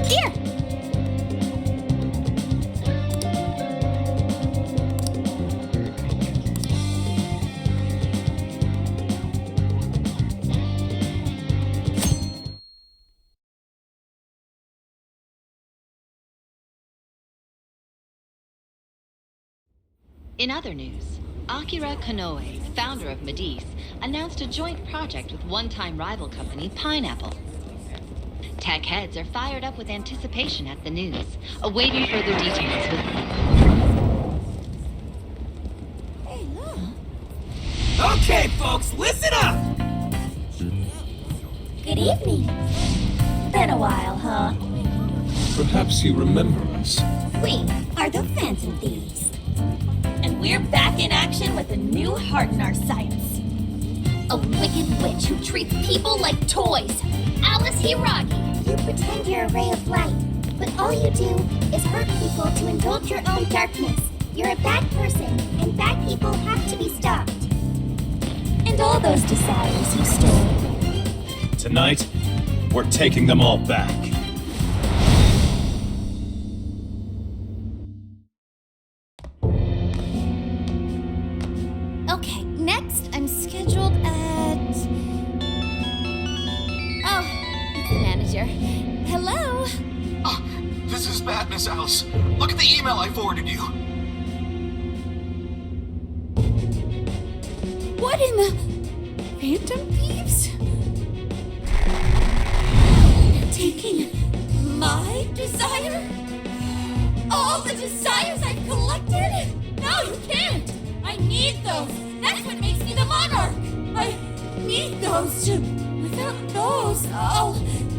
Here! In other news, Akira Konoe, founder of Medice, announced a joint project with one-time rival company Pineapple. Tech heads are fired up with anticipation at the news, awaiting further details with... Hey, look! Okay, folks, listen up! Good evening. Been a while, huh? Perhaps you remember us. We are the Phantom Thieves. And we're back in action with a new heart in our sights. A wicked witch who treats people like toys. Alice Hiragi. You pretend you're a ray of light, but all you do is hurt people to indulge your own darkness. You're a bad person, and bad people have to be stopped. And all those desires you stole. Tonight, we're taking them all back. Okay, next I'm scheduled at... Oh, it's the manager. Hello? Oh, this is bad, Miss Alice. Look at the email I forwarded you. What in the... Phantom Thieves? Taking my desire? All the desires I've collected? No, you can't! I need those! That's what makes me the monarch! I need those to... Without those,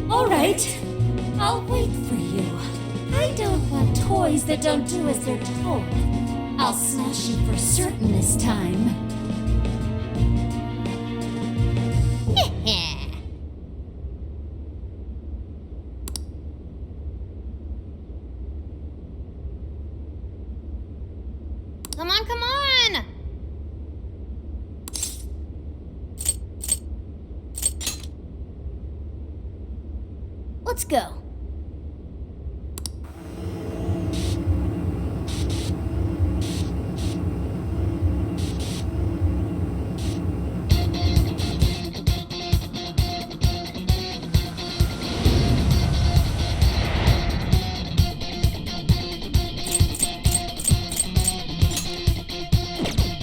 alright. I'll wait for you. I don't want toys that don't do as they're told. I'll smash you for certain this time. Come on, come on! Let's go.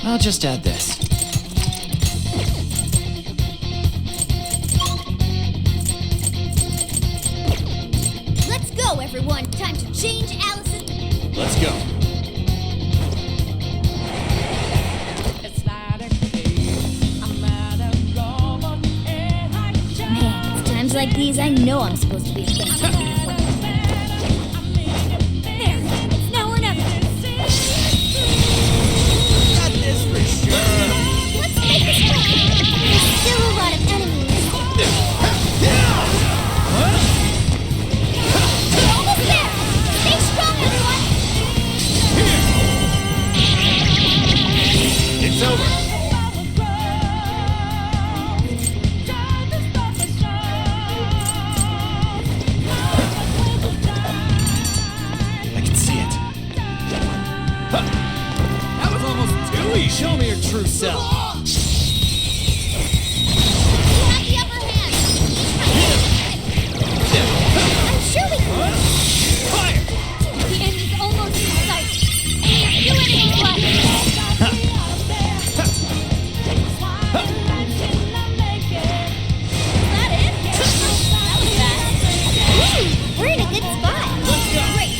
I'll just add this. Let's go, everyone. Time to change Allison. Let's go. Man, it's times like these I know I'm supposed to be a fan. There, it's now or never. Got this for sure. Let's make this fun. There's still a lot of enemies. We're almost there. Stay strong, everyone. It's over. I can see it. Huh. That was almost too easy. Show me your true self. You have the upper hand. I'm sure we can. Fire! The end is almost in sight. Only a few enemies left. Is that it? That was fast. Ooh, we're in a good spot. Let's go. Great.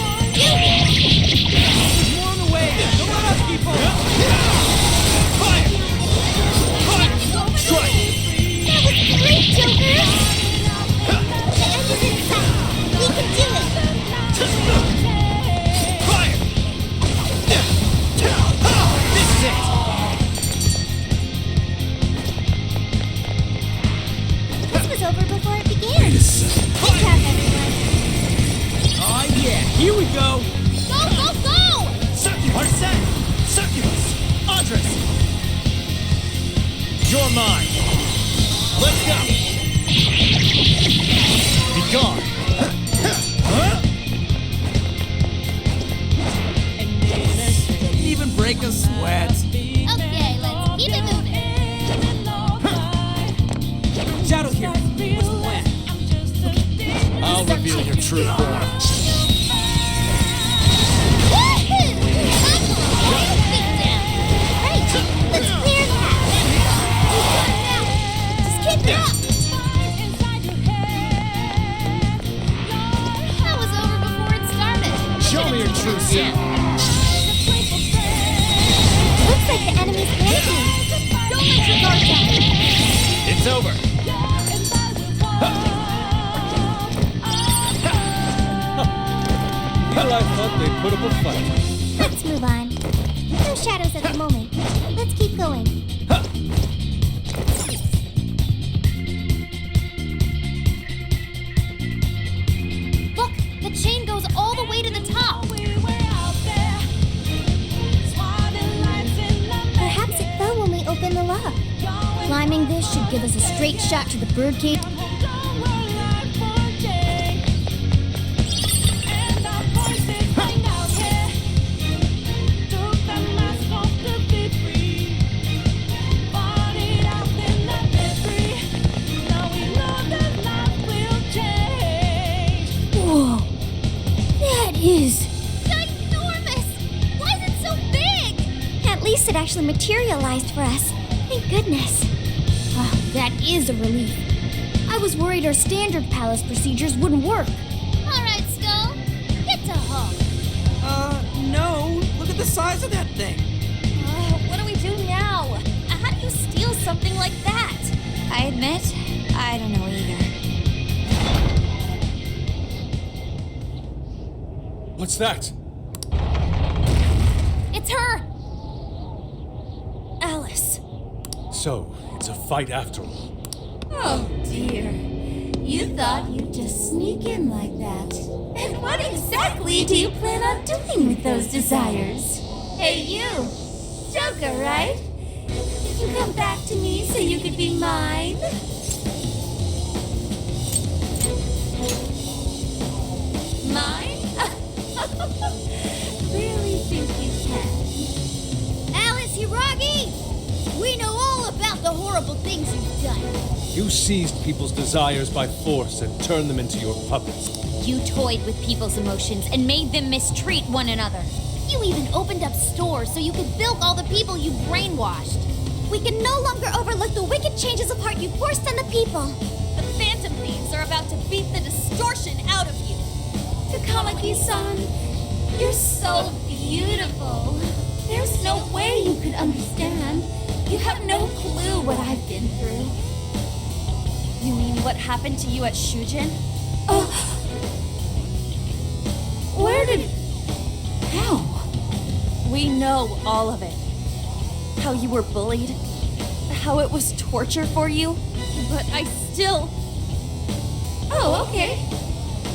There's more on the way. Don't let us keep on. Fire! Fire! Strike! That was great, Joker. The end is in sight. We can do it. Fire! This is it. This was over before it began. Wait a second. Good job, everyone. Oh yeah, here we go. Go, go, go! Succubus! Succubus! Andres! You're mine. Let's go. Be gone. true form. Let's clear that! Just keep it up! That was over before it started. Show me your true self. Looks like the enemy's panicking. Don't let your guard down. It's over. Well, I thought they'd put up a fight. Let's move on. No shadows at the moment. Let's keep going. Look, the chain goes all the way to the top. Perhaps it fell when we opened the lock. Climbing this should give us a straight shot to the birdcage. Whoa, that is ginormous! Why is it so big? At least it actually materialized for us. Thank goodness. Oh, that is a relief. I was worried our standard palace procedures wouldn't work. All right, Skull. Get to Hulk. No. Look at the size of that thing. What do we do now? How do you steal something like that? I admit, I don't know either. What's that? It's her! Alice. So, it's a fight after all. Oh, dear. You thought you'd just sneak in like that. And what exactly do you plan on doing with those desires? Hey, you! Joker, right? Did you come back to me so you could be mine? Mine? Really think you can? Alice Hiragi! We know all about the horrible things you've done. You seized people's desires by force and turned them into your puppets. You toyed with people's emotions and made them mistreat one another. You even opened up stores so you could bilk all the people you brainwashed. We can no longer overlook the wicked changes of heart you forced on the people. The Phantom Thieves are about to beat the distortion out of you. Takamaki-san, you're so beautiful. There's no way you could understand. You have no clue what I've been through. You mean what happened to you at Shujin? Where did... How? We know all of it. How you were bullied. How it was torture for you. But I still... Oh, okay.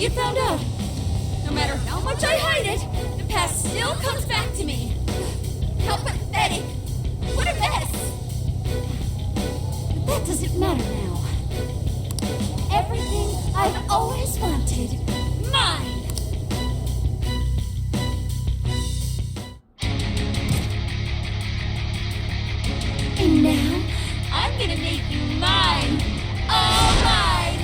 You found out. No matter how much I hide it, the past still comes back to me. How pathetic. What a mess. But that doesn't matter now. Everything I've always wanted. Mine. And now, I'm gonna make you mine. All mine.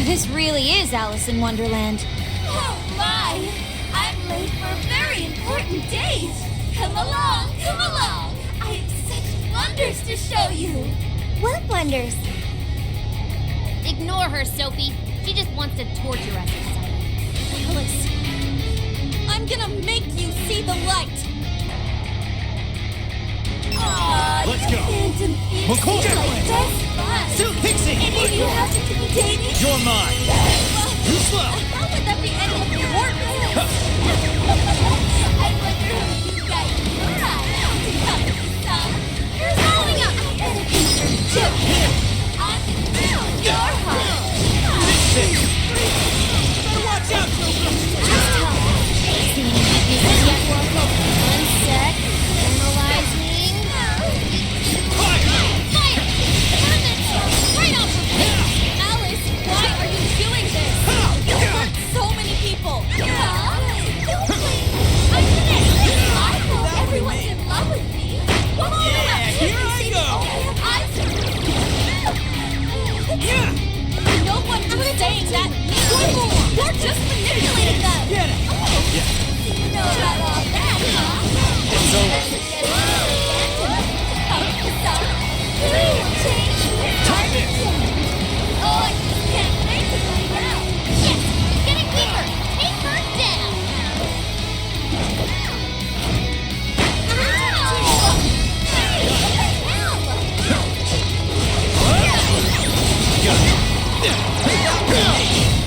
This really is Alice in Wonderland. Oh my! I'm late for a very important date. Come along, come along. I have such wonders to show you. What wonders? Ignore her, Sophie. She just wants to torture us or something. Alice, I'm gonna make you see the light. Aww, Let's you go. Phantom Thieves We'll call seem it. like best fun. Still Pixie! Any of you happen to be dating? You're mine! Too slow! How would that be any of your work? I wonder who you got your eye to come to some. You're following up. I better be your joke. I'm gonna build your heart. that. You're just manipulating them. Get it! You know about all that, huh? It's over. Oh, I just can't make it right now. Yes, getting weaker. Take her down.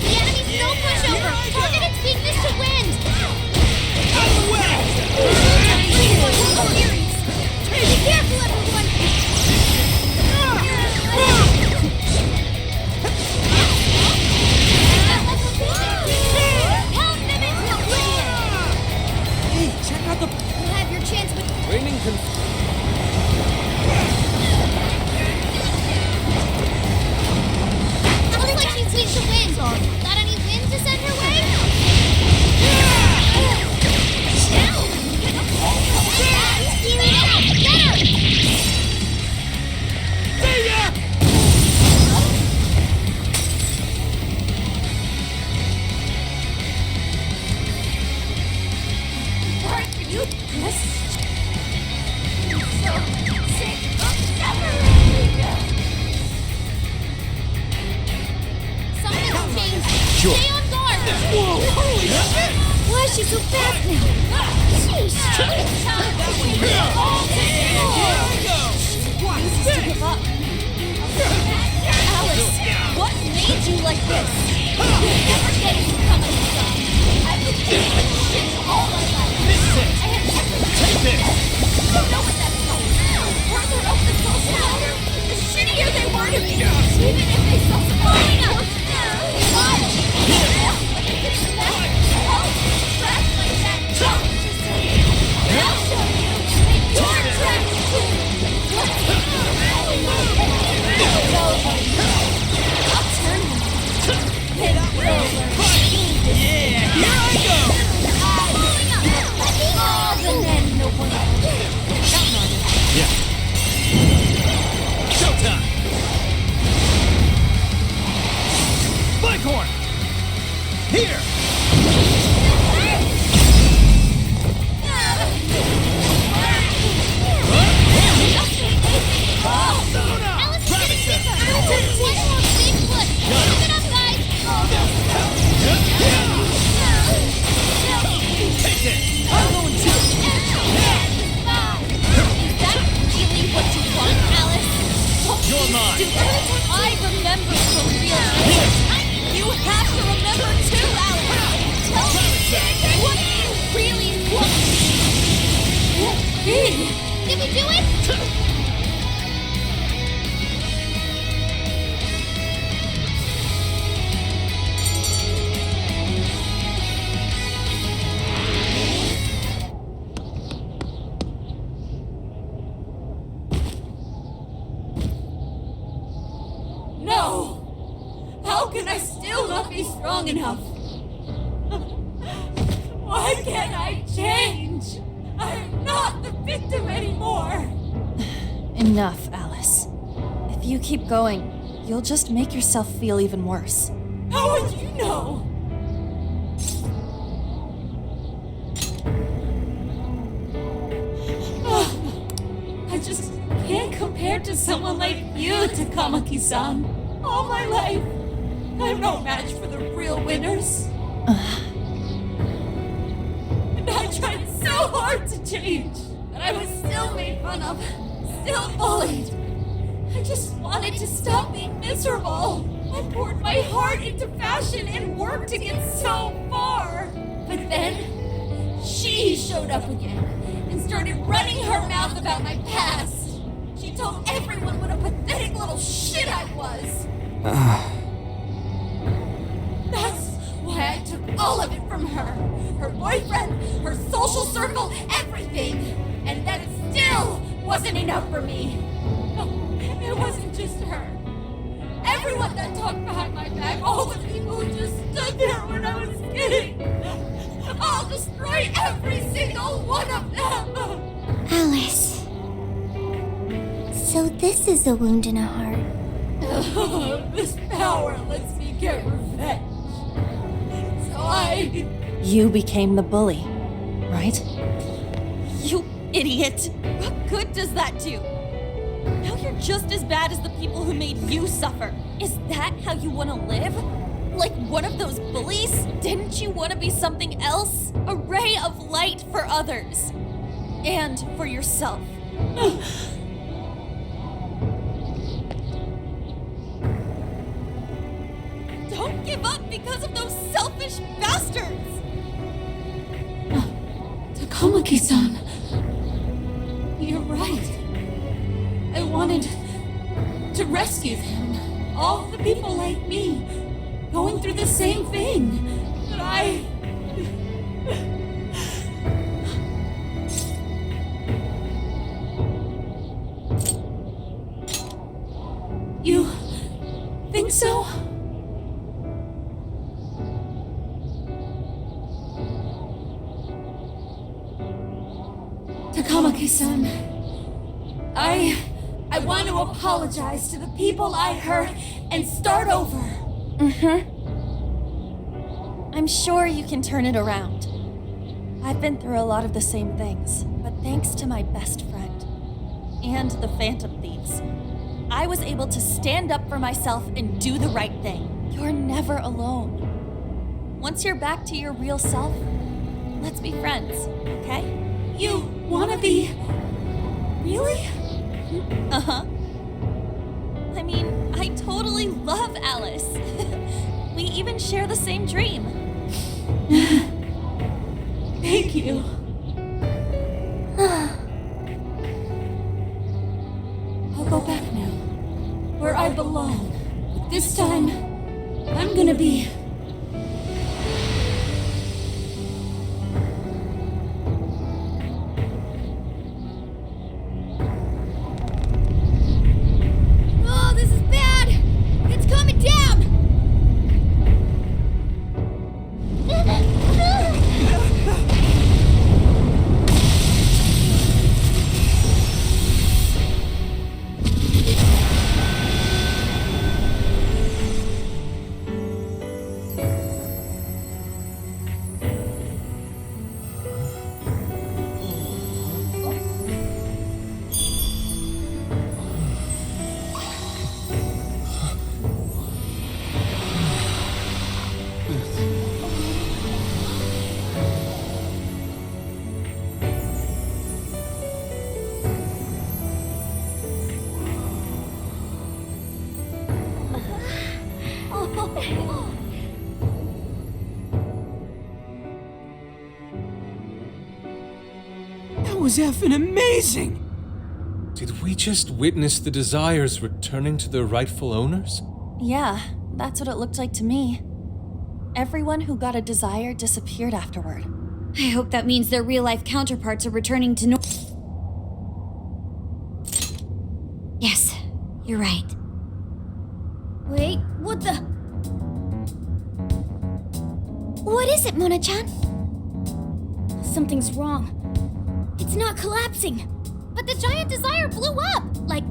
The enemy's no pushover. Target its weakness to wind. Out of the way! Be careful, everyone. Help them into wind. Hey, check out the You'll have your chance with raining looks like she's weak to wind. Got any wind to send her way? Aren't you just so sick of separating? Something's changed. Sure. Stay on guard. Whoa! Holy shit! Why is she so fast now? Sheesh. Why is this to give up? Alice, what made you like this? You'll never get to come on this side. I've been doing this shit all my life. I had everything. Take this. You don't know what that's like. The further up the social ladder, the shittier they were to me. Even if they self-supporting us. Wild. When you get back, oh, trash like that. I'll show you that you're trash too. It's over. I'll turn him. Hit up over. Yeah, here I go! Pulling up. Oh, and then no one else. Counting on it. Yeah. Showtime. Bighorn. Here. Alice is getting deeper. One more big push. Keep it up, guys. Take it. I'm going to! Is that really what you want, Alice? You're mine. I remember the real thing. You have to remember too, Alice. Tell me what you really want. Did we do it? No! How can I still not be strong enough? Why can't I change? I'm not the victim anymore! Enough, Alice. If you keep going, you'll just make yourself feel even worse. How would you know? I just can't compare to someone like you, Takamaki-san. All my life, I'm no match for the real winners. And I tried so hard to change, but I was still made fun of, still bullied. I just wanted to stop being miserable. I poured my heart into fashion and worked to get so far. But then, she showed up again and started running her mouth about my past. She told everyone what a pathetic little shit I was. That's why I took all of it from her. Her boyfriend, her social circle, everything. And that still wasn't enough for me. No, it wasn't just her. Everyone that talked behind my back, all the people who just stood there when I was kidding. I'll destroy every single one of them. Alice. So this is a wound in a heart. This power lets me get revenge. So I... You became the bully, right? You idiot! What good does that do? Now you're just as bad as the people who made you suffer. Is that how you want to live? Like one of those bullies? Didn't you want to be something else? A ray of light for others. And for yourself. Don't give up because of those selfish bastards! Takamaki-san. You're right. I wanted to rescue them. All the people like me, going through the same thing. But I... You think so? Takamaki-san. I want to apologize to the people I hurt and start over. I'm sure you can turn it around. I've been through a lot of the same things, but thanks to my best friend and the Phantom Thieves, I was able to stand up for myself and do the right thing. You're never alone. Once you're back to your real self, let's be friends, okay? You wanna be... Really? Uh-huh. I mean, I totally love Alice. We even share the same dream. Thank you. I'll go back now, where I belong. But this time, I'm gonna be... Oh, this is bad! It's coming down! That was effing amazing! Did we just witness the Desires returning to their rightful owners? Yeah, that's what it looked like to me. Everyone who got a desire disappeared afterward. I hope that means their real-life counterparts are returning to Yes, you're right. Wait, what the... What is it, Mona-chan? Something's wrong. It's not collapsing. But the giant desire blew up! Like...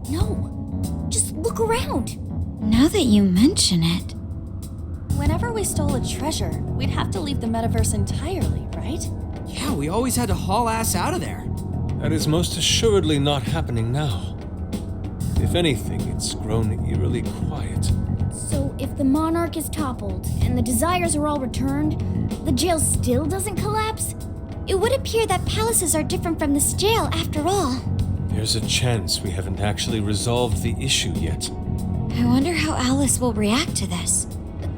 No, just look around. Now that you mention it... Whenever we stole a treasure, we'd have to leave the metaverse entirely, right? Yeah, we always had to haul ass out of there. That is most assuredly not happening now. If anything, it's grown eerily quiet. So if the monarch is toppled and the desires are all returned, the jail still doesn't collapse? It would appear that palaces are different from this jail after all. There's a chance we haven't actually resolved the issue yet. I wonder how Alice will react to this.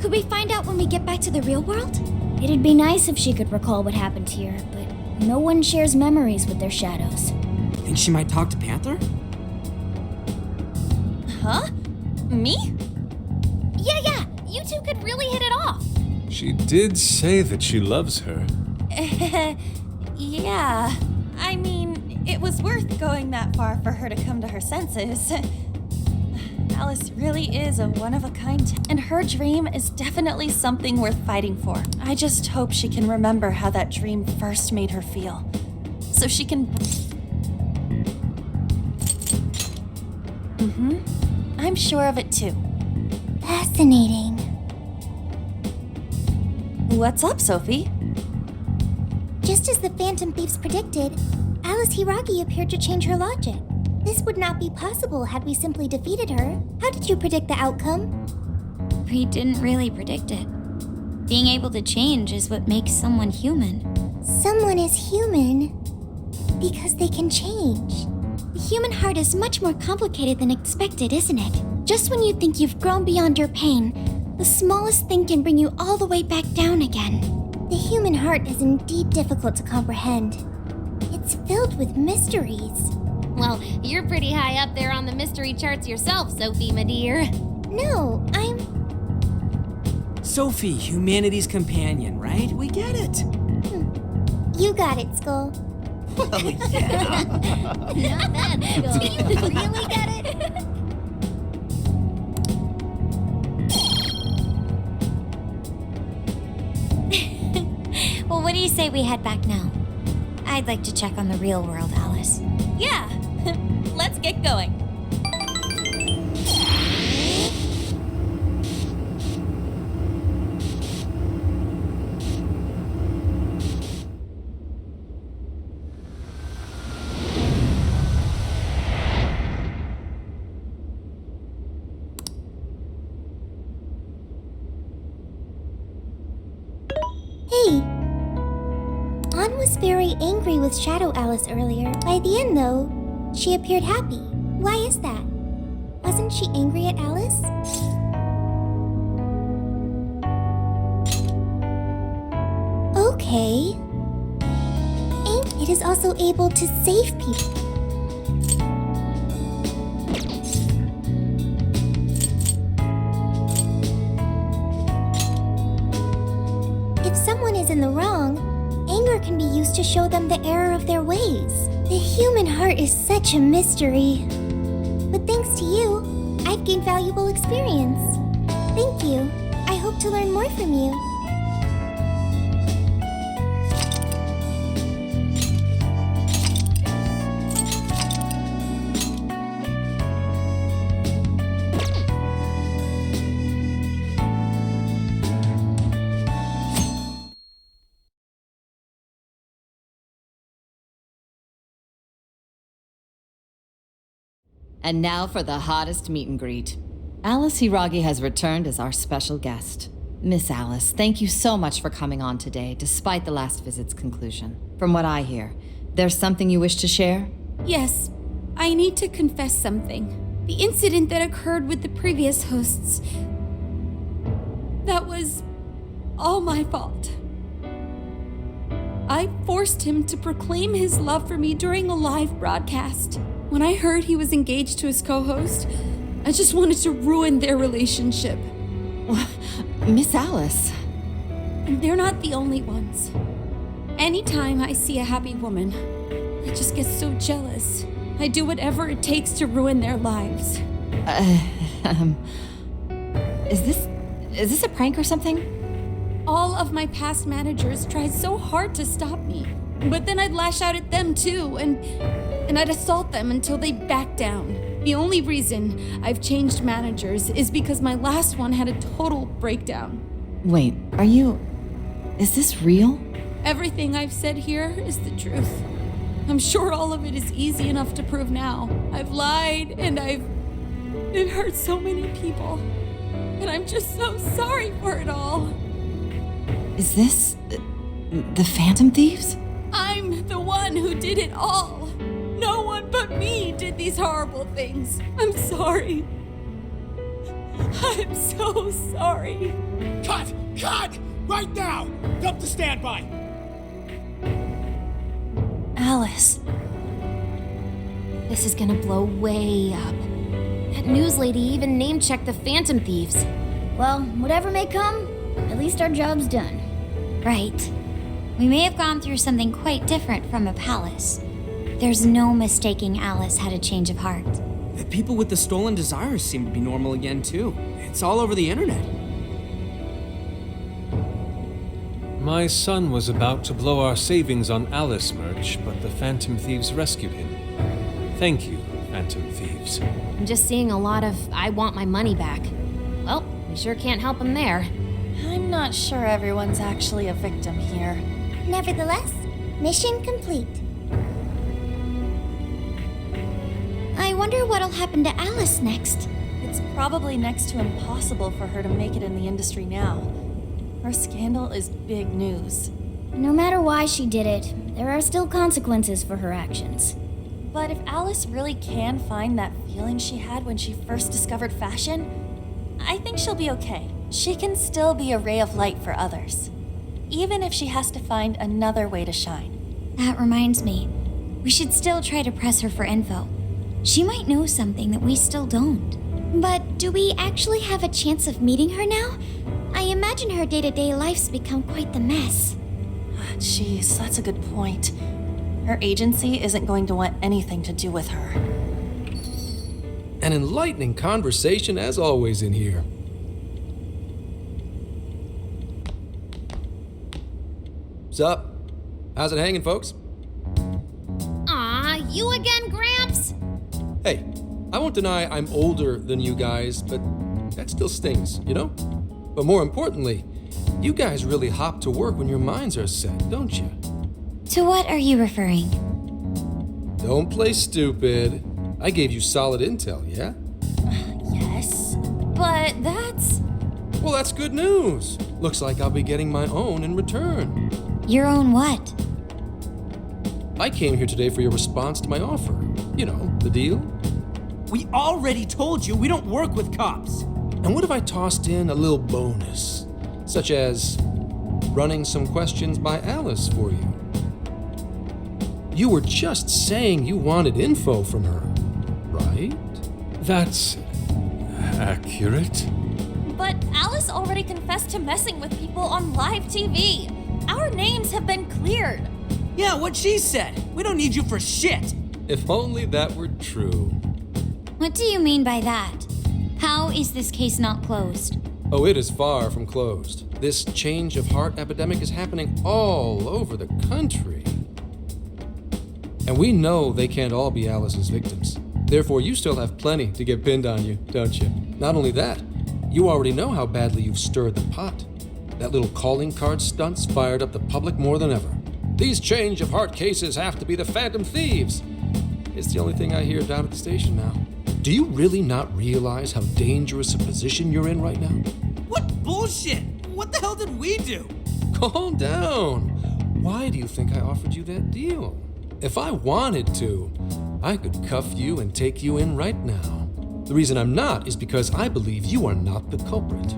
Could we find out when we get back to the real world? It'd be nice if she could recall what happened here, but no one shares memories with their shadows. Think she might talk to Panther? Huh? Me? Yeah, you two could really hit it off. She did say that she loves her. Yeah. I mean, it was worth going that far for her to come to her senses. Alice really is a one-of-a-kind, and her dream is definitely something worth fighting for. I just hope she can remember how that dream first made her feel, so she can... I'm sure of it too. Fascinating. What's up, Sophie? Just as the Phantom Thieves predicted, Alice Hiragi appeared to change her logic. This would not be possible had we simply defeated her. How did you predict the outcome? We didn't really predict it. Being able to change is what makes someone human. Someone is human because they can change. The human heart is much more complicated than expected, isn't it? Just when you think you've grown beyond your pain, the smallest thing can bring you all the way back down again. The human heart is indeed difficult to comprehend. It's filled with mysteries. Well, you're pretty high up there on the mystery charts yourself, Sophie, my dear. No, I'm... Sophie, humanity's companion, right? We get it. You got it, Skull. Oh, yeah. Not bad, Skull. Do you really get it? Well, what do you say we head back now? I'd like to check on the real world, Alice. Yeah, let's get going. Hey. Ann was very angry with Shadow Alice earlier. By the end, though, she appeared happy. Why is that? Wasn't she angry at Alice? Okay. It is also able to save people. If someone is in the wrong, anger can be used to show them the error of their ways. The human heart is such a mystery. But thanks to you, I've gained valuable experience. Thank you. I hope to learn more from you. And now for the hottest meet and greet. Alice Hiragi has returned as our special guest. Miss Alice, thank you so much for coming on today, despite the last visit's conclusion. From what I hear, there's something you wish to share? Yes, I need to confess something. The incident that occurred with the previous hosts. That was all my fault. I forced him to proclaim his love for me during a live broadcast. When I heard he was engaged to his co-host, I just wanted to ruin their relationship. Miss Alice. And they're not the only ones. Anytime I see a happy woman, I just get so jealous. I do whatever it takes to ruin their lives. Is this a prank or something? All of my past managers tried so hard to stop me, but then I'd lash out at them too, and I'd assault them until they backed down. The only reason I've changed managers is because my last one had a total breakdown. Wait, is this real? Everything I've said here is the truth. I'm sure all of it is easy enough to prove now. I've lied and it hurt so many people. And I'm just so sorry for it all. Is this the Phantom Thieves? I'm the one who did it all. No one but me did these horrible things. I'm sorry. I'm so sorry. Cut! Cut! Right now! Dump to standby! Alice. This is gonna blow way up. That news lady even name-checked the Phantom Thieves. Well, whatever may come, at least our job's done. Right. We may have gone through something quite different from a palace. There's no mistaking Alice had a change of heart. The people with the stolen desires seem to be normal again, too. It's all over the internet. My son was about to blow our savings on Alice merch, but the Phantom Thieves rescued him. Thank you, Phantom Thieves. I'm just seeing a lot of I want my money back. Well, we sure can't help him there. I'm not sure everyone's actually a victim here. Nevertheless, mission complete. I wonder what'll happen to Alice next. It's probably next to impossible for her to make it in the industry now. Her scandal is big news. No matter why she did it, there are still consequences for her actions. But if Alice really can find that feeling she had when she first discovered fashion, I think she'll be okay. She can still be a ray of light for others, even if she has to find another way to shine. That reminds me, we should still try to press her for info. She might know something that we still don't. But do we actually have a chance of meeting her now? I imagine her day-to-day life's become quite the mess. Jeez, that's a good point. Her agency isn't going to want anything to do with her. An enlightening conversation as always in here. Sup? How's it hanging, folks? Aw, you again, Gramps? Hey, I won't deny I'm older than you guys, but that still stings, you know? But more importantly, you guys really hop to work when your minds are set, don't you? To what are you referring? Don't play stupid. I gave you solid intel, yeah? Yes, but that's... Well, that's good news. Looks like I'll be getting my own in return. Your own what? I came here today for your response to my offer. You know, the deal. We already told you we don't work with cops. And what if I tossed in a little bonus, such as running some questions by Alice for you? You were just saying you wanted info from her, right? That's accurate. But Alice already confessed to messing with people on live TV. Our names have been cleared. Yeah, what she said. We don't need you for shit. If only that were true. What do you mean by that? How is this case not closed? Oh, it is far from closed. This change of heart epidemic is happening all over the country. And we know they can't all be Alice's victims. Therefore, you still have plenty to get pinned on you, don't you? Not only that, you already know how badly you've stirred the pot. That little calling card stunt's fired up the public more than ever. These change of heart cases have to be the Phantom Thieves. It's the only thing I hear down at the station now. Do you really not realize how dangerous a position you're in right now? What bullshit? What the hell did we do? Calm down. Why do you think I offered you that deal? If I wanted to, I could cuff you and take you in right now. The reason I'm not is because I believe you are not the culprit.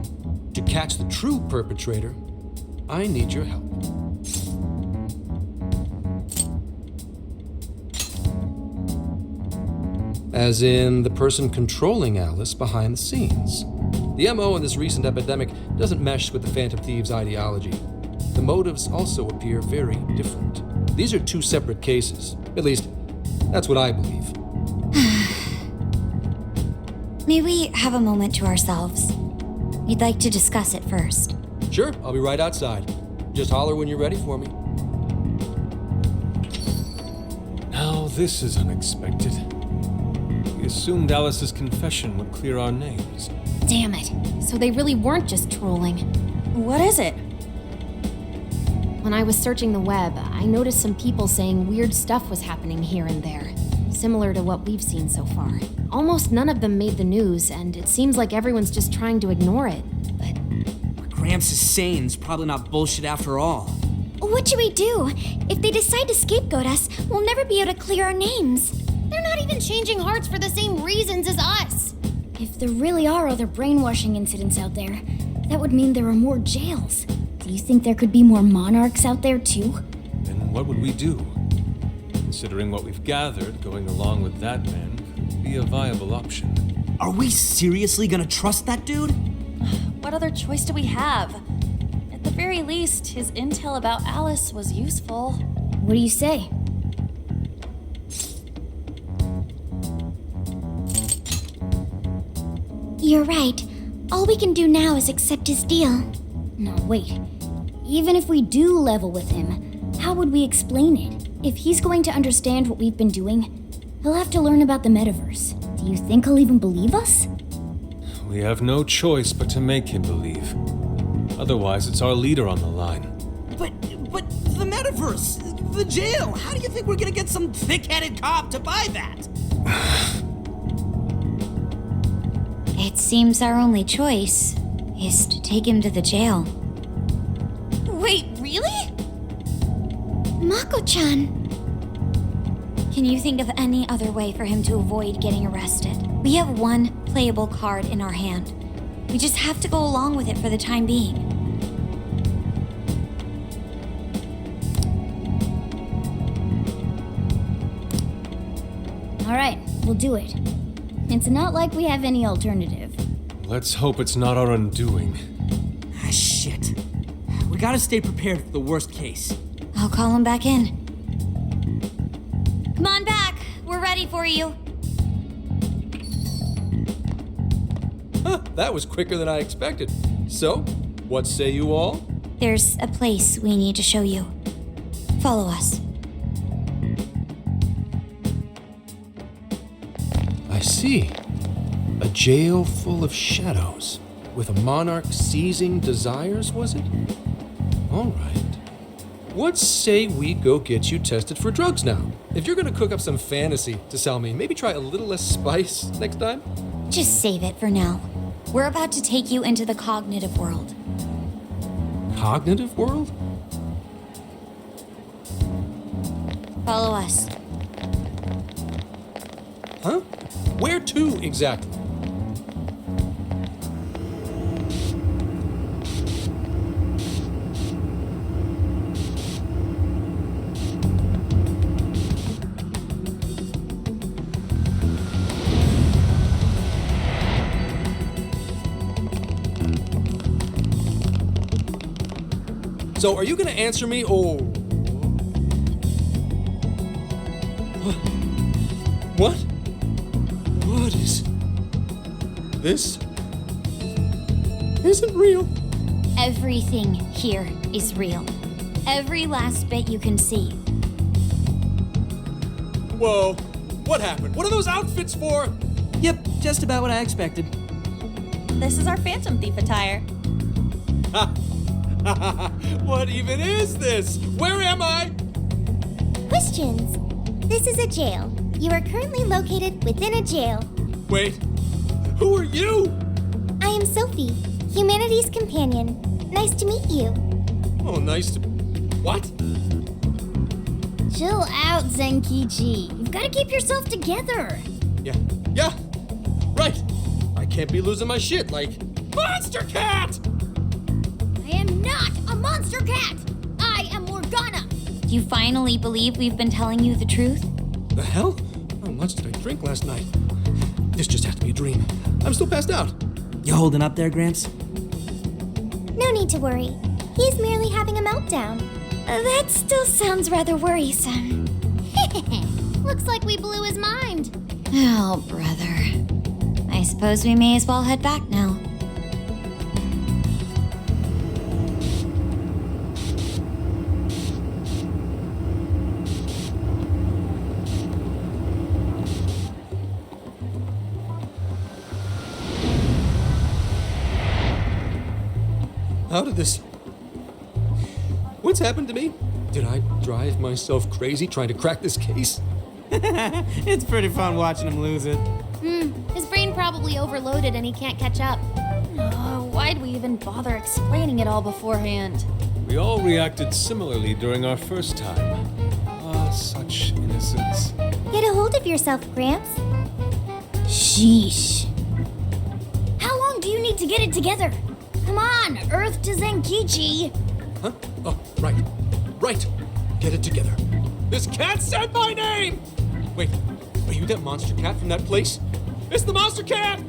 To catch the true perpetrator, I need your help. As in the person controlling Alice behind the scenes. The MO in this recent epidemic doesn't mesh with the Phantom Thieves' ideology. The motives also appear very different. These are two separate cases. At least, that's what I believe. May we have a moment to ourselves? We'd like to discuss it first. Sure, I'll be right outside. Just holler when you're ready for me. Now this is unexpected. We assumed Alice's confession would clear our names. Damn it. So they really weren't just trolling. What is it? When I was searching the web, I noticed some people saying weird stuff was happening here and there, similar to what we've seen so far. Almost none of them made the news, and it seems like everyone's just trying to ignore it, but... What Gramps is saying is probably not bullshit after all. What should we do? If they decide to scapegoat us, we'll never be able to clear our names. They're not even changing hearts for the same reasons as us! If there really are other brainwashing incidents out there, that would mean there are more jails. Do you think there could be more monarchs out there too? Then what would we do? Considering what we've gathered, going along with that man could be a viable option. Are we seriously gonna trust that dude? What other choice do we have? At the very least, his intel about Alice was useful. What do you say? You're right. All we can do now is accept his deal. No, wait. Even if we do level with him, how would we explain it? If he's going to understand what we've been doing, he'll have to learn about the metaverse. Do Do you think he'll even believe us? We have no choice but to make him believe. Otherwise, it's our leader on the line. But the metaverse, the jail, how do you think we're gonna get some thick-headed cop to buy that? It seems our only choice is to take him to the jail. Wait, really? Mako-chan. Can you think of any other way for him to avoid getting arrested? We have one playable card in our hand. We just have to go along with it for the time being. All right, we'll do it. It's not like we have any alternative. Let's hope it's not our undoing. Ah, shit. We gotta stay prepared for the worst case. I'll call him back in. Come on back. We're ready for you. Huh, that was quicker than I expected. So, what say you all? There's a place we need to show you. Follow us. I see. A jail full of shadows, with a monarch seizing desires, was it? All right. What say we go get you tested for drugs now? If you're gonna cook up some fantasy to sell me, maybe try a little less spice next time? Just save it for now. We're about to take you into the cognitive world. Cognitive world? Follow us. Huh? Where to exactly? So, are you gonna answer me, or... What? What is... This... isn't real. Everything here is real. Every last bit you can see. Whoa. What happened? What are those outfits for? Yep, just about what I expected. This is our Phantom Thief attire. What even is this? Where am I? Questions. This is a jail. You are currently located within a jail. Wait, who are you? I am Sophie, humanity's companion. Nice to meet you. Oh, nice to... What? Chill out, Zenkichi. You've got to keep yourself together. Yeah, right. I can't be losing my shit like... Monster Cat! I am not a monster cat. I am Morgana. Do you finally believe we've been telling you the truth? The hell? How much did I drink last night? This just has to be a dream. I'm still passed out. You holding up there, Gramps? No need to worry. He's merely having a meltdown. That still sounds rather worrisome. Looks like we blew his mind. Oh, brother. I suppose we may as well head back now. How did this... What's happened to me? Did I drive myself crazy trying to crack this case? It's pretty fun watching him lose it. His brain probably overloaded and he can't catch up. Why'd we even bother explaining it all beforehand? We all reacted similarly during our first time. Ah, such innocence. Get a hold of yourself, Gramps. Sheesh. How long do you need to get it together? Come on, Earth to Zenkichi. Huh? Oh, right. Right. Get it together. This cat said my name! Wait, are you that monster cat from that place? It's the monster cat!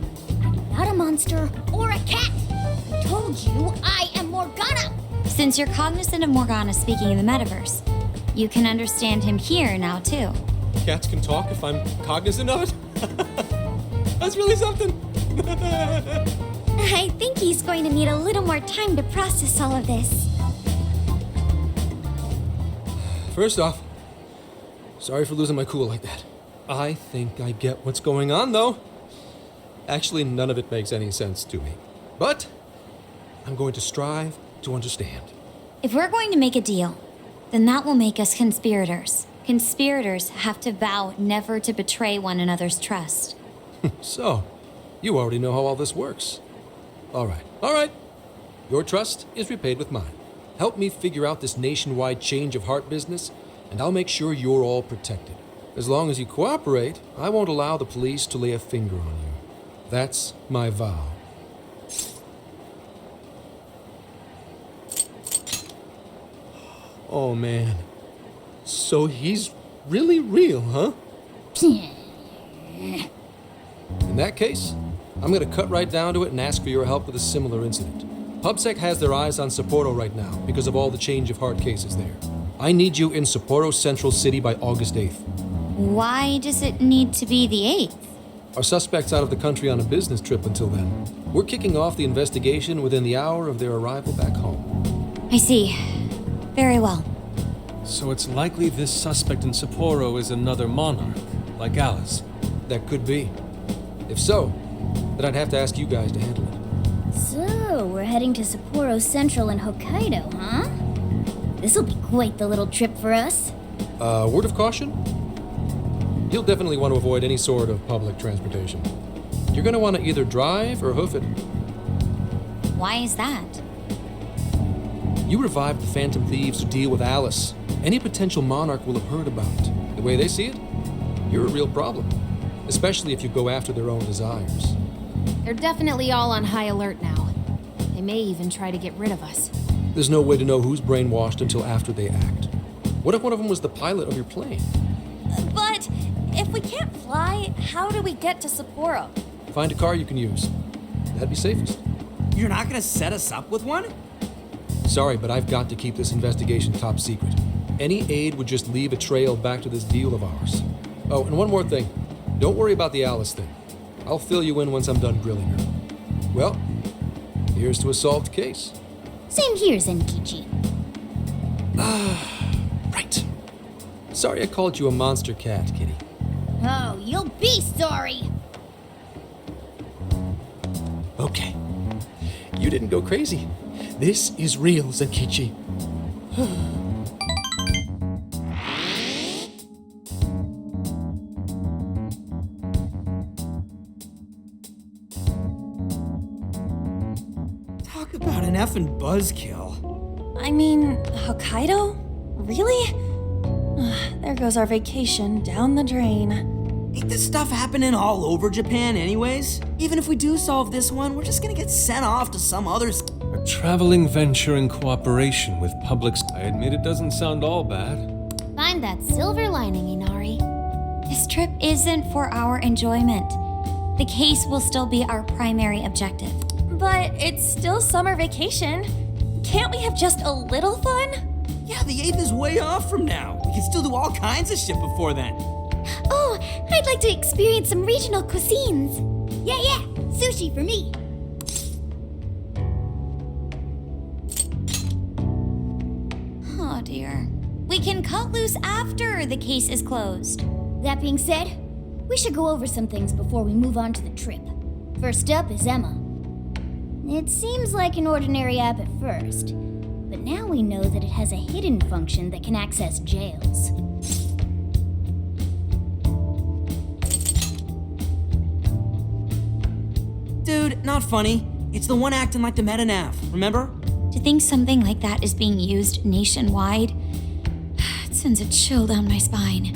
Not a monster or a cat. I told you I am Morgana. Since you're cognizant of Morgana speaking in the metaverse, you can understand him here now, too. Cats can talk if I'm cognizant of it? That's really something. I think he's going to need a little more time to process all of this. First off, sorry for losing my cool like that. I think I get what's going on, though. Actually, none of it makes any sense to me. But I'm going to strive to understand. If we're going to make a deal, then that will make us conspirators. Conspirators have to vow never to betray one another's trust. So, you already know how all this works. All right. Your trust is repaid with mine. Help me figure out this nationwide change of heart business, and I'll make sure you're all protected. As long as you cooperate, I won't allow the police to lay a finger on you. That's my vow. Oh, man. So he's really real, huh? In that case, I'm gonna cut right down to it and ask for your help with a similar incident. PubSec has their eyes on Sapporo right now because of all the change of heart cases there. I need you in Sapporo Central City by August 8th. Why does it need to be the 8th? Our suspect's out of the country on a business trip until then. We're kicking off the investigation within the hour of their arrival back home. I see. Very well. So it's likely this suspect in Sapporo is another monarch, like Alice. That could be. If so, then I'd have to ask you guys to handle it. So, we're heading to Sapporo Central in Hokkaido, huh? This'll be quite the little trip for us. Word of caution? You'll definitely want to avoid any sort of public transportation. You're going to want to either drive or hoof it. Why is that? You revived the Phantom Thieves to deal with Alice. Any potential monarch will have heard about it. The way they see it, you're a real problem. Especially if you go after their own desires. They're definitely all on high alert now. They may even try to get rid of us. There's no way to know who's brainwashed until after they act. What if one of them was the pilot of your plane? But if we can't fly, how do we get to Sapporo? Find a car you can use. That'd be safest. You're not gonna set us up with one? Sorry, but I've got to keep this investigation top secret. Any aid would just leave a trail back to this deal of ours. Oh, and one more thing. Don't worry about the Alice thing. I'll fill you in once I'm done grilling her. Well, here's to a solved case. Same here, Zenkichi. Right. Sorry I called you a monster cat, kitty. Oh, you'll be sorry! Okay. You didn't go crazy. This is real, Zenkichi. Talk about an effing buzzkill. I mean, Hokkaido? Really? There goes our vacation down the drain. Ain't this stuff happening all over Japan anyways? Even if we do solve this one, we're just gonna get sent off to some others. A traveling venture in cooperation with public. I admit it doesn't sound all bad. Find that silver lining, Inari. This trip isn't for our enjoyment. The case will still be our primary objective. But it's still summer vacation. Can't we have just a little fun? Yeah, the 8th is way off from now. We can still do all kinds of shit before then. Oh, I'd like to experience some regional cuisines. Yeah, sushi for me. Oh dear. We can cut loose after the case is closed. That being said, we should go over some things before we move on to the trip. First up is Emma. It seems like an ordinary app at first, but now we know that it has a hidden function that can access jails. Dude, not funny. It's the one acting like the meta-nav, remember? To think something like that is being used nationwide, it sends a chill down my spine.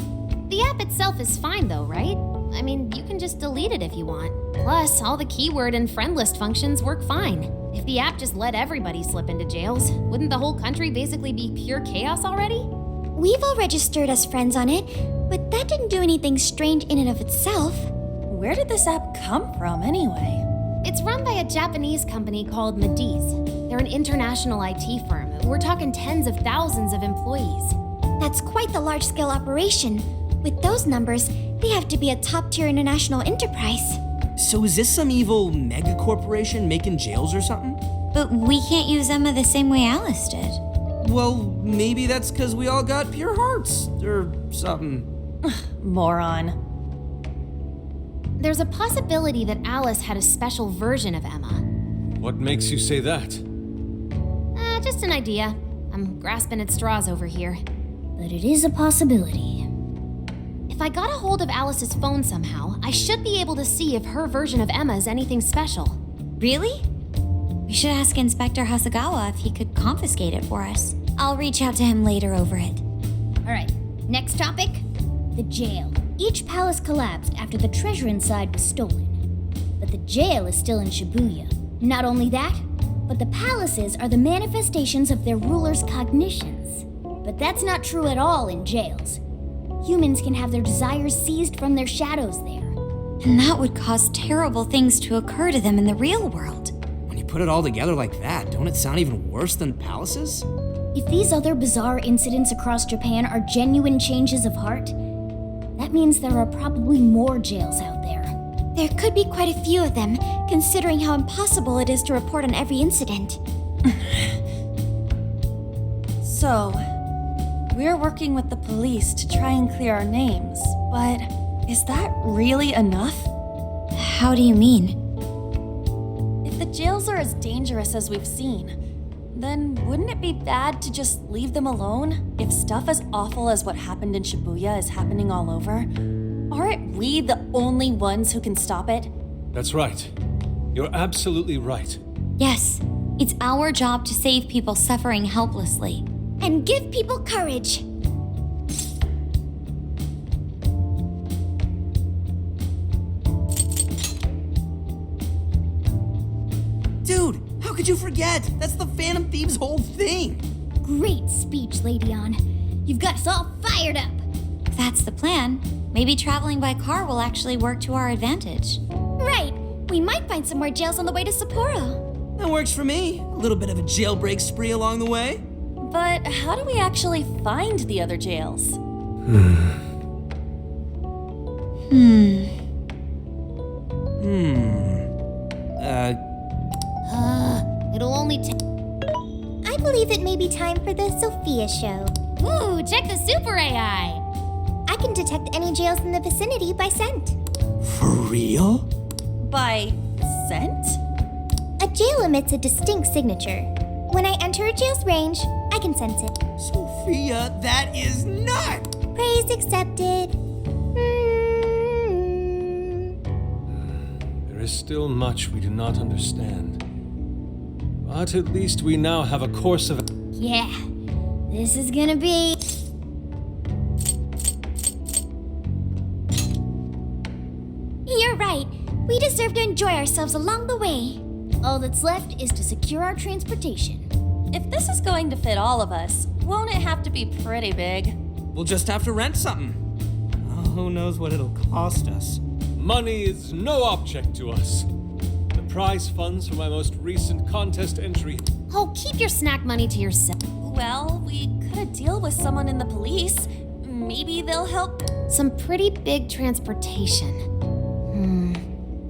The app itself is fine though, right? I mean, you can just delete it if you want. Plus, all the keyword and friend list functions work fine. If the app just let everybody slip into jails, wouldn't the whole country basically be pure chaos already? We've all registered as friends on it, but that didn't do anything strange in and of itself. Where did this app come from anyway? It's run by a Japanese company called Mediz. They're an international IT firm. We're talking tens of thousands of employees. That's quite the large-scale operation. With those numbers, they have to be a top-tier international enterprise. So is this some evil mega corporation making jails or something? But we can't use Emma the same way Alice did. Well, maybe that's because we all got pure hearts, or something. Moron. There's a possibility that Alice had a special version of Emma. What makes you say that? Just an idea. I'm grasping at straws over here. But it is a possibility. If I got a hold of Alice's phone somehow, I should be able to see if her version of Emma is anything special. Really? We should ask Inspector Hasagawa if he could confiscate it for us. I'll reach out to him later over it. Alright, next topic. The jail. Each palace collapsed after the treasure inside was stolen. But the jail is still in Shibuya. Not only that, but the palaces are the manifestations of their rulers' cognitions. But that's not true at all in jails. Humans can have their desires seized from their shadows there. And that would cause terrible things to occur to them in the real world. When you put it all together like that, don't it sound even worse than palaces? If these other bizarre incidents across Japan are genuine changes of heart, that means there are probably more jails out there. There could be quite a few of them, considering how impossible it is to report on every incident. So, we're working with the police to try and clear our names, but is that really enough? How do you mean? If the jails are as dangerous as we've seen, then wouldn't it be bad to just leave them alone if stuff as awful as what happened in Shibuya is happening all over? Aren't we the only ones who can stop it? That's right. You're absolutely right. Yes, it's our job to save people suffering helplessly. And give people courage. Dude, how could you forget? That's the Phantom Thieves' whole thing. Great speech, Lady On. You've got us all fired up. If that's the plan, maybe traveling by car will actually work to our advantage. Right. We might find some more jails on the way to Sapporo. That works for me. A little bit of a jailbreak spree along the way. But how do we actually find the other jails? It'll only take... I believe it may be time for the Sophia show. Ooh, check the super AI! I can detect any jails in the vicinity by scent. For real? By scent? A jail emits a distinct signature. When I enter a jail's range, I can sense it. Sophia, that is nuts! Praise accepted. There is still much we do not understand. But at least we now have a course of... Yeah, this is gonna be... You're right. We deserve to enjoy ourselves along the way. All that's left is to secure our transportation. If this is going to fit all of us, won't it have to be pretty big? We'll just have to rent something. Oh, who knows what it'll cost us. Money is no object to us. The prize funds for my most recent contest entry. Oh, keep your snack money to yourself. Well, we could deal with someone in the police. Maybe they'll help. Some pretty big transportation.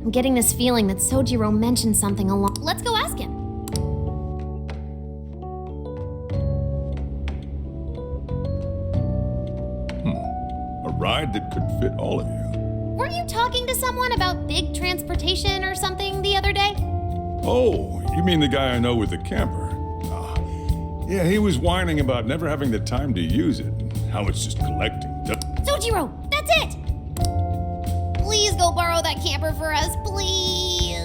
I'm getting this feeling that Sojiro mentioned something along... Let's go ask him. A ride that could fit all of you. Weren't you talking to someone about big transportation or something the other day? Oh, you mean the guy I know with the camper? Yeah, he was whining about never having the time to use it. How it's just collecting. Sojiro, that's it! Please go borrow that camper for us, please.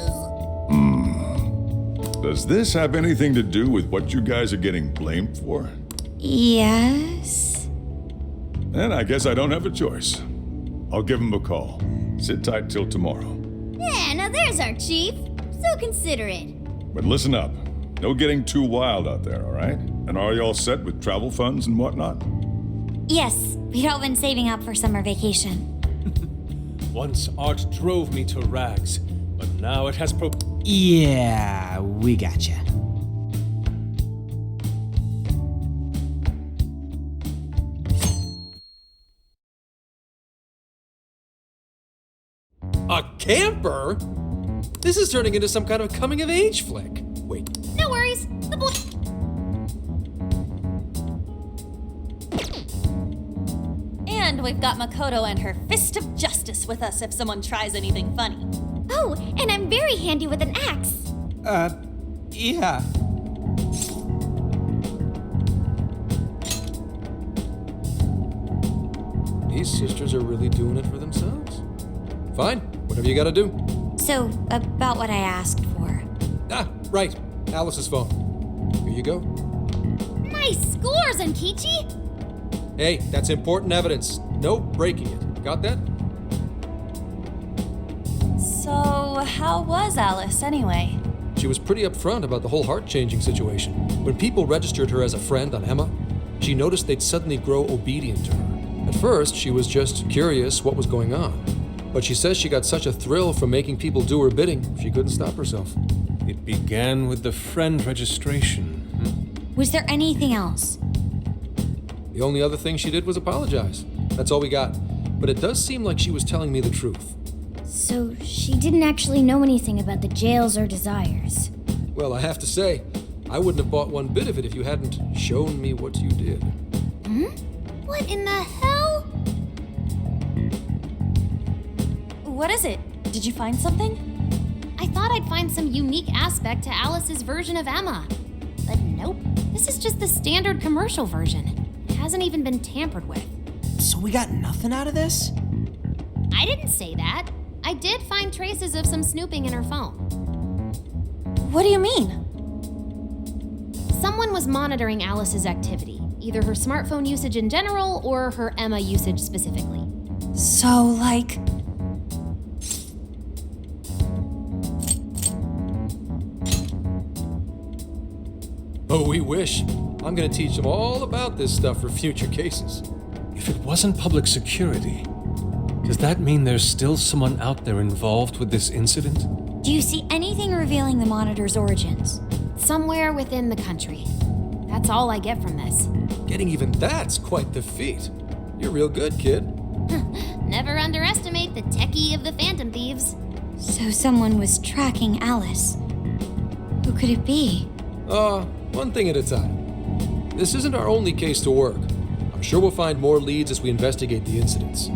Does this have anything to do with what you guys are getting blamed for? Yes? Then I guess I don't have a choice. I'll give him a call. Sit tight till tomorrow. Yeah, now there's our chief. So considerate. But listen up. No getting too wild out there, all right? And are you all set with travel funds and whatnot? Yes, we'd all been saving up for summer vacation. Once art drove me to rags, but now it has Yeah, we gotcha. A camper? This is turning into some kind of coming-of-age flick. Wait. No worries. The boy... And And we've got Makoto and her Fist of Justice with us if someone tries anything funny. Oh, and I'm very handy with an axe. Yeah. These sisters are really doing it for themselves. Fine, whatever you gotta do. So, about what I asked for. Ah, right. Alice's phone. Here you go. Nice scores, Enkichi! Hey, that's important evidence. No breaking it. Got that? So, how was Alice anyway? She was pretty upfront about the whole heart-changing situation. When people registered her as a friend on Emma, she noticed they'd suddenly grow obedient to her. At first, she was just curious what was going on. But she says she got such a thrill from making people do her bidding, she couldn't stop herself. It began with the friend registration. Was there anything else? The only other thing she did was apologize. That's all we got. But it does seem like she was telling me the truth. So she didn't actually know anything about the jails or desires. Well, I have to say, I wouldn't have bought one bit of it if you hadn't shown me what you did. What in the hell? What is it? Did you find something? I thought I'd find some unique aspect to Alice's version of Emma. But nope, this is just the standard commercial version. It hasn't even been tampered with. So we got nothing out of this? I didn't say that. I did find traces of some snooping in her phone. What do you mean? Someone was monitoring Alice's activity, either her smartphone usage in general or her Emma usage specifically. So, like... Oh, we wish. I'm gonna teach them all about this stuff for future cases. If it wasn't public security, does that mean there's still someone out there involved with this incident? Do you see anything revealing the monitor's origins? Somewhere within the country. That's all I get from this. Getting even that's quite the feat. You're real good, kid. Never underestimate the techie of the Phantom Thieves. So someone was tracking Alice. Who could it be? One thing at a time. This isn't our only case to work. I'm sure we'll find more leads as we investigate the incidents.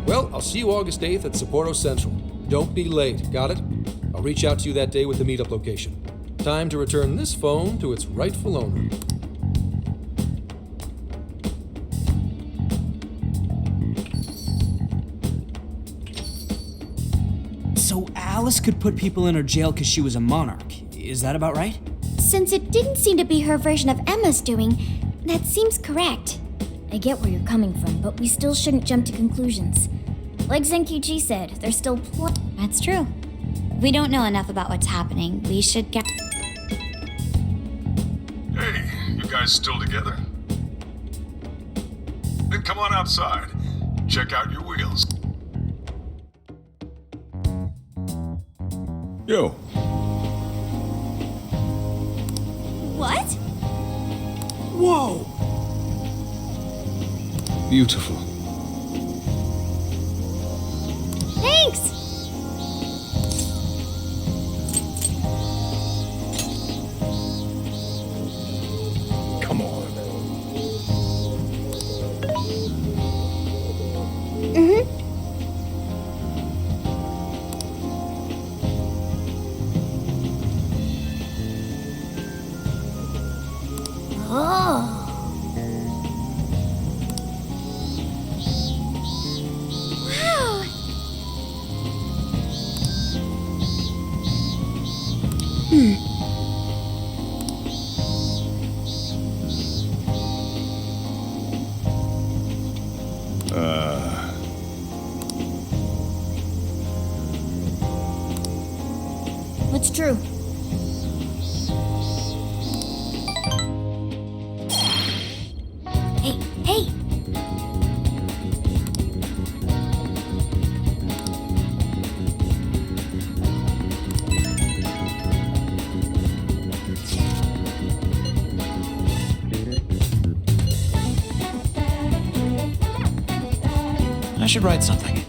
Well, I'll see you August 8th at Sapporo Central. Don't be late, got it? I'll reach out to you that day with the meetup location. Time to return this phone to its rightful owner. So Alice could put people in her jail because she was a monarch. Is that about right? Since it didn't seem to be her version of Emma's doing, that seems correct. I get where you're coming from, but we still shouldn't jump to conclusions. Like Zenkichi said, there's still That's true. We don't know enough about what's happening. We should get... Hey, you guys still together? Then come on outside. Check out your wheels. Yo. What? Whoa! Beautiful. Thanks! Come on. What's true? Hey, hey! I should write something.